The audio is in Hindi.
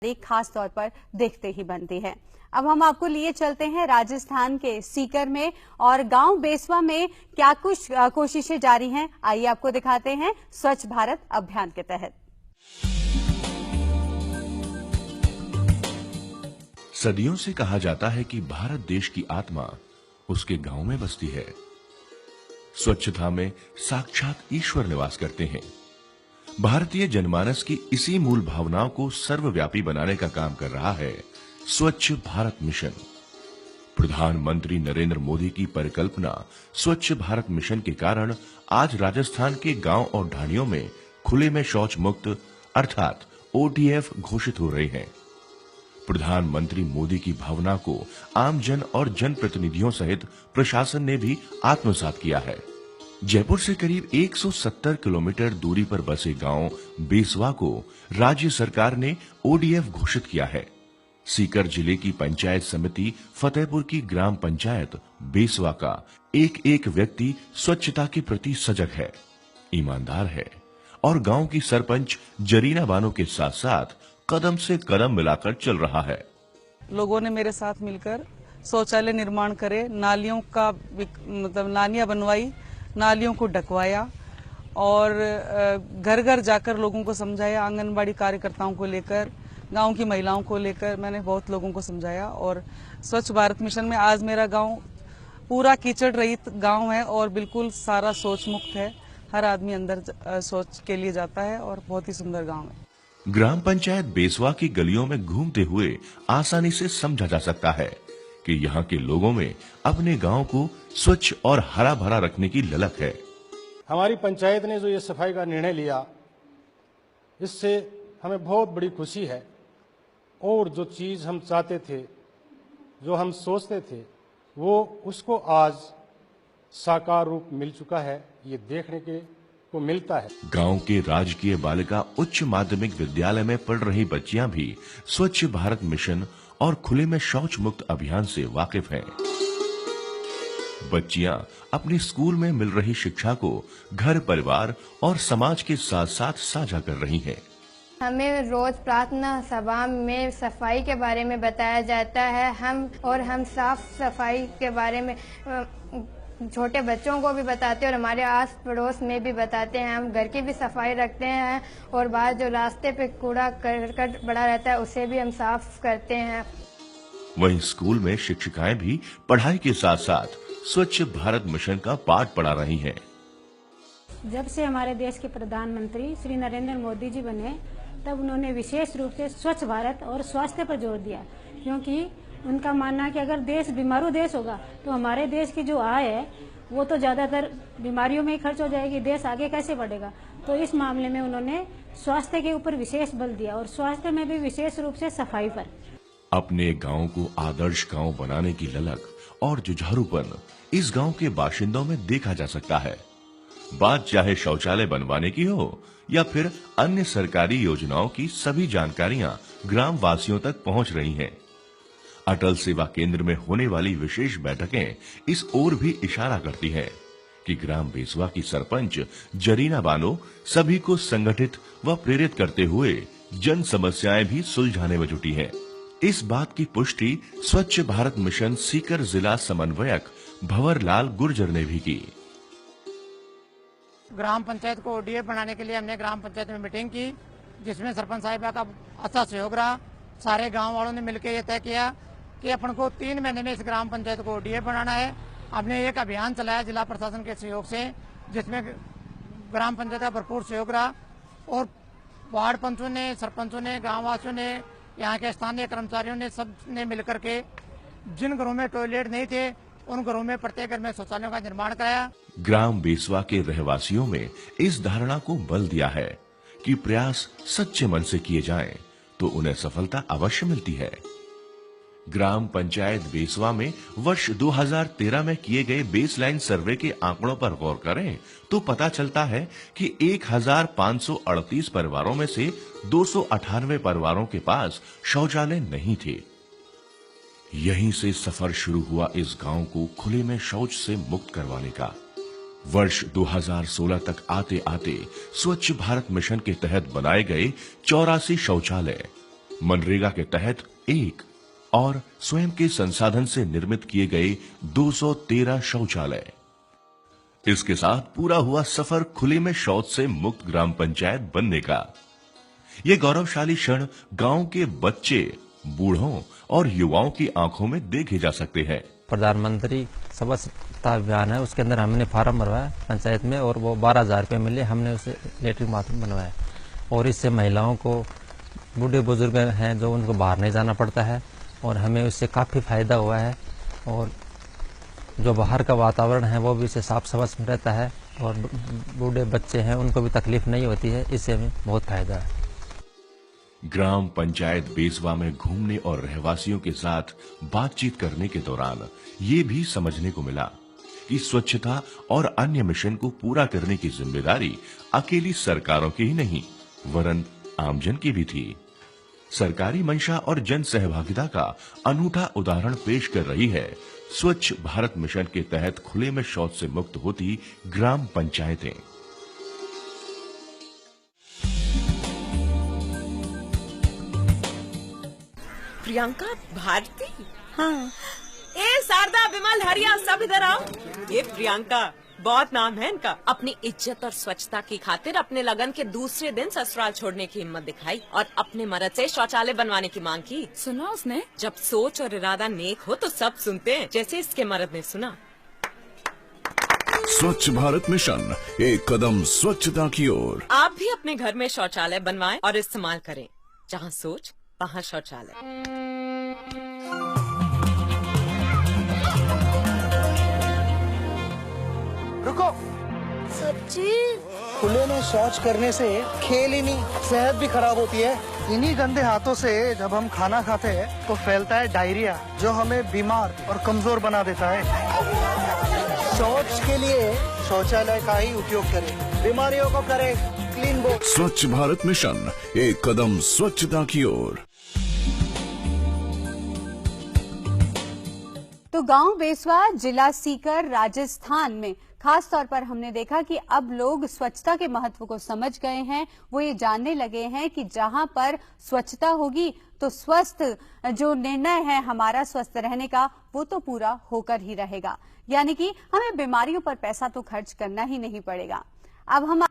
एक खास तौर पर देखते ही बनती है। अब हम आपको लिए चलते हैं राजस्थान के सीकर में और गांव बेसवा में क्या कुछ कोशिशें जारी हैं। आइए आपको दिखाते हैं स्वच्छ भारत अभियान के तहत। सदियों से कहा जाता है कि भारत देश की आत्मा उसके गांव में बसती है। स्वच्छता में साक्षात ईश्वर निवास करते हैं। भारतीय जनमानस की इसी मूल भावनाओं को सर्वव्यापी बनाने का काम कर रहा है स्वच्छ भारत मिशन। प्रधानमंत्री नरेंद्र मोदी की परिकल्पना स्वच्छ भारत मिशन के कारण आज राजस्थान के गांव और ढाणियों में खुले में शौच मुक्त अर्थात ODF घोषित हो रहे हैं। प्रधानमंत्री मोदी की भावना को आम जन और जनप्रतिनिधियों सहित प्रशासन ने भी आत्मसात किया है। जयपुर से करीब 170 किलोमीटर दूरी पर बसे गांव बेसवा को राज्य सरकार ने ODF घोषित किया है। सीकर जिले की पंचायत समिति फतेहपुर की ग्राम पंचायत बेसवा का एक एक व्यक्ति स्वच्छता के प्रति सजग है, ईमानदार है और गांव की सरपंच जरीना बानो के साथ साथ कदम से कदम मिलाकर चल रहा है। लोगों ने मेरे साथ मिलकर शौचालय निर्माण करे, नालियों का मतलब नालियां बनवाई, नालियों को ढकवाया और घर घर जाकर लोगों को समझाया। आंगनबाड़ी कार्यकर्ताओं को लेकर, गांव की महिलाओं को लेकर मैंने बहुत लोगों को समझाया और स्वच्छ भारत मिशन में आज मेरा गांव पूरा कीचड़ रहित गांव है और बिल्कुल सारा शौच मुक्त है। हर आदमी अंदर शौच के लिए जाता है और बहुत ही सुंदर गांव है। ग्राम पंचायत बेसवा की गलियों में घूमते हुए आसानी से समझा जा सकता है कि यहाँ के लोगों में अपने गांव को स्वच्छ और हरा भरा रखने की ललक है। हमारी पंचायत ने जो ये सफाई का निर्णय लिया, इससे हमें बहुत बड़ी खुशी है और जो चीज हम चाहते थे, जो हम सोचते थे, वो उसको आज साकार रूप मिल चुका है। ये देखने के को मिलता है। गांव के राजकीय बालिका उच्च माध्यमिक विद्यालय में पढ़ रही बच्चियां भी स्वच्छ भारत मिशन और खुले में शौच मुक्त अभियान से वाकिफ हैं। बच्चियां अपने स्कूल में मिल रही शिक्षा को घर परिवार और समाज के साथ साथ साझा कर रही हैं। हमें रोज प्रार्थना सभा में सफाई के बारे में बताया जाता है। हम साफ सफाई के बारे में छोटे बच्चों को भी बताते हैं और हमारे आस पड़ोस में भी बताते हैं। हम घर की भी सफाई रखते हैं और बाहर जो रास्ते पे कूड़ा करकट पड़ा रहता है उसे भी हम साफ करते हैं। वहीं स्कूल में शिक्षिकाएं भी पढ़ाई के साथ साथ स्वच्छ भारत मिशन का पाठ पढ़ा रही हैं। जब से हमारे देश के प्रधानमंत्री श्री नरेंद्र मोदी जी बने, तब उन्होंने विशेष रूप से स्वच्छ भारत और स्वास्थ्य पर जोर दिया, क्योंकि उनका मानना है कि अगर देश बीमारू देश होगा तो हमारे देश की जो आय है वो तो ज्यादातर बीमारियों में ही खर्च हो जाएगी, देश आगे कैसे बढ़ेगा। तो इस मामले में उन्होंने स्वास्थ्य के ऊपर विशेष बल दिया और स्वास्थ्य में भी विशेष रूप से सफाई पर। अपने गांव को आदर्श गांव बनाने की ललक और जुझारूपन इस गांव के बाशिंदों में देखा जा सकता है। बात चाहे शौचालय बनवाने की हो या फिर अन्य सरकारी योजनाओं की, सभी जानकारियां ग्राम वासियों तक पहुंच रही हैं। अटल सेवा केंद्र में होने वाली विशेष बैठकें इस ओर भी इशारा करती हैं कि ग्राम बेसवा की सरपंच जरीना बानो सभी को संगठित व प्रेरित करते हुए जन समस्याएं भी सुलझाने में जुटी हैं। इस बात की पुष्टि स्वच्छ भारत मिशन सीकर जिला समन्वयक भंवर लाल गुर्जर ने भी की। ग्राम पंचायत को ODF बनाने के लिए हमने ग्राम पंचायत में मीटिंग की, जिसमें सरपंच साहिबा का अच्छा सहयोग रहा। सारे गांव वालों ने मिलकर यह तय किया कि अपन को 3 महीने में इस ग्राम पंचायत को ODF बनाना है। हमने एक अभियान चलाया जिला प्रशासन के सहयोग से, जिसमें ग्राम पंचायत का भरपूर सहयोग रहा और वार्ड पंचों ने, सरपंचों ने, गाँव वासियों ने, यहाँ के स्थानीय कर्मचारियों ने, सब ने मिलकर के जिन घरों में टॉयलेट नहीं थे उन घरों में प्रत्येक घर में शौचालयों का निर्माण कराया। ग्राम बेसवा के रहवासियों में इस धारणा को बल दिया है कि प्रयास सच्चे मन से किए जाएं तो उन्हें सफलता अवश्य मिलती है। ग्राम पंचायत बेसवा में वर्ष 2013 में किए गए बेसलाइन सर्वे के आंकड़ों पर गौर करें तो पता चलता है कि 1538 परिवारों में से 298 परिवारों के पास शौचालय नहीं थे। यहीं से सफर शुरू हुआ इस गांव को खुले में शौच से मुक्त करवाने का। वर्ष 2016 तक आते आते स्वच्छ भारत मिशन के तहत बनाए गए 84 शौचालय मनरेगा के तहत 1 और स्वयं के संसाधन से निर्मित किए गए 213 शौचालय। इसके साथ पूरा हुआ सफर खुले में शौच से मुक्त ग्राम पंचायत बनने का। ये गौरवशाली क्षण गांव के बच्चे, बूढ़ों और युवाओं की आंखों में देखे जा सकते हैं। प्रधानमंत्री स्वच्छता अभियान है, उसके अंदर हमने फार्म भरवाया पंचायत में और वो 12,000 रुपये मिले। हमने उसे लेटरिन बाथरूम बनवाया और इससे महिलाओं को, बूढ़े बुजुर्ग हैं जो उनको बाहर नहीं जाना पड़ता है और हमें उससे काफ़ी फायदा हुआ है। और जो बाहर का वातावरण है वो भी इससे साफ स्वच्छ रहता है और बूढ़े बच्चे हैं उनको भी तकलीफ नहीं होती है, इससे हमें बहुत फायदा है। ग्राम पंचायत बेसवा में घूमने और रहवासियों के साथ बातचीत करने के दौरान ये भी समझने को मिला कि स्वच्छता और अन्य मिशन को पूरा करने की जिम्मेदारी अकेली सरकारों की ही नहीं वरन आमजन की भी थी। सरकारी मंशा और जन सहभागिता का अनूठा उदाहरण पेश कर रही है स्वच्छ भारत मिशन के तहत खुले में शौच से मुक्त होती ग्राम पंचायतें। प्रियंका भारती, हाँ। ए शारदा, विमल, हरिया, सब इधर आओ। ये प्रियंका, बहुत नाम है इनका। अपनी इज्जत और स्वच्छता की खातिर अपने लगन के दूसरे दिन ससुराल छोड़ने की हिम्मत दिखाई और अपने मर्द से शौचालय बनवाने की मांग की। सुना उसने? जब सोच और इरादा नेक हो तो सब सुनते हैं, जैसे इसके मर्द ने सुना। स्वच्छ भारत मिशन, एक कदम स्वच्छता की ओर। आप भी अपने घर में शौचालय बनवाएं और इस्तेमाल करें। जहाँ सोच वहाँ शौचालय। रुको, सच्ची? खुले में शौच करने से खेल ही नहीं, सेहत भी खराब होती है। इन्हीं गंदे हाथों से जब हम खाना खाते हैं तो फैलता है डायरिया, जो हमें बीमार और कमजोर बना देता है। शौच के लिए शौचालय का ही उपयोग करें, बीमारियों को करें क्लीन बोर्ड। स्वच्छ भारत मिशन, एक कदम स्वच्छता की ओर। तो गांव बेसवा, जिला सीकर, राजस्थान में खास तौर पर हमने देखा कि अब लोग स्वच्छता के महत्व को समझ गए हैं। वो ये जानने लगे हैं कि जहां पर स्वच्छता होगी तो स्वस्थ जो निर्णय है हमारा स्वस्थ रहने का, वो तो पूरा होकर ही रहेगा। यानी कि हमें बीमारियों पर पैसा तो खर्च करना ही नहीं पड़ेगा। अब हम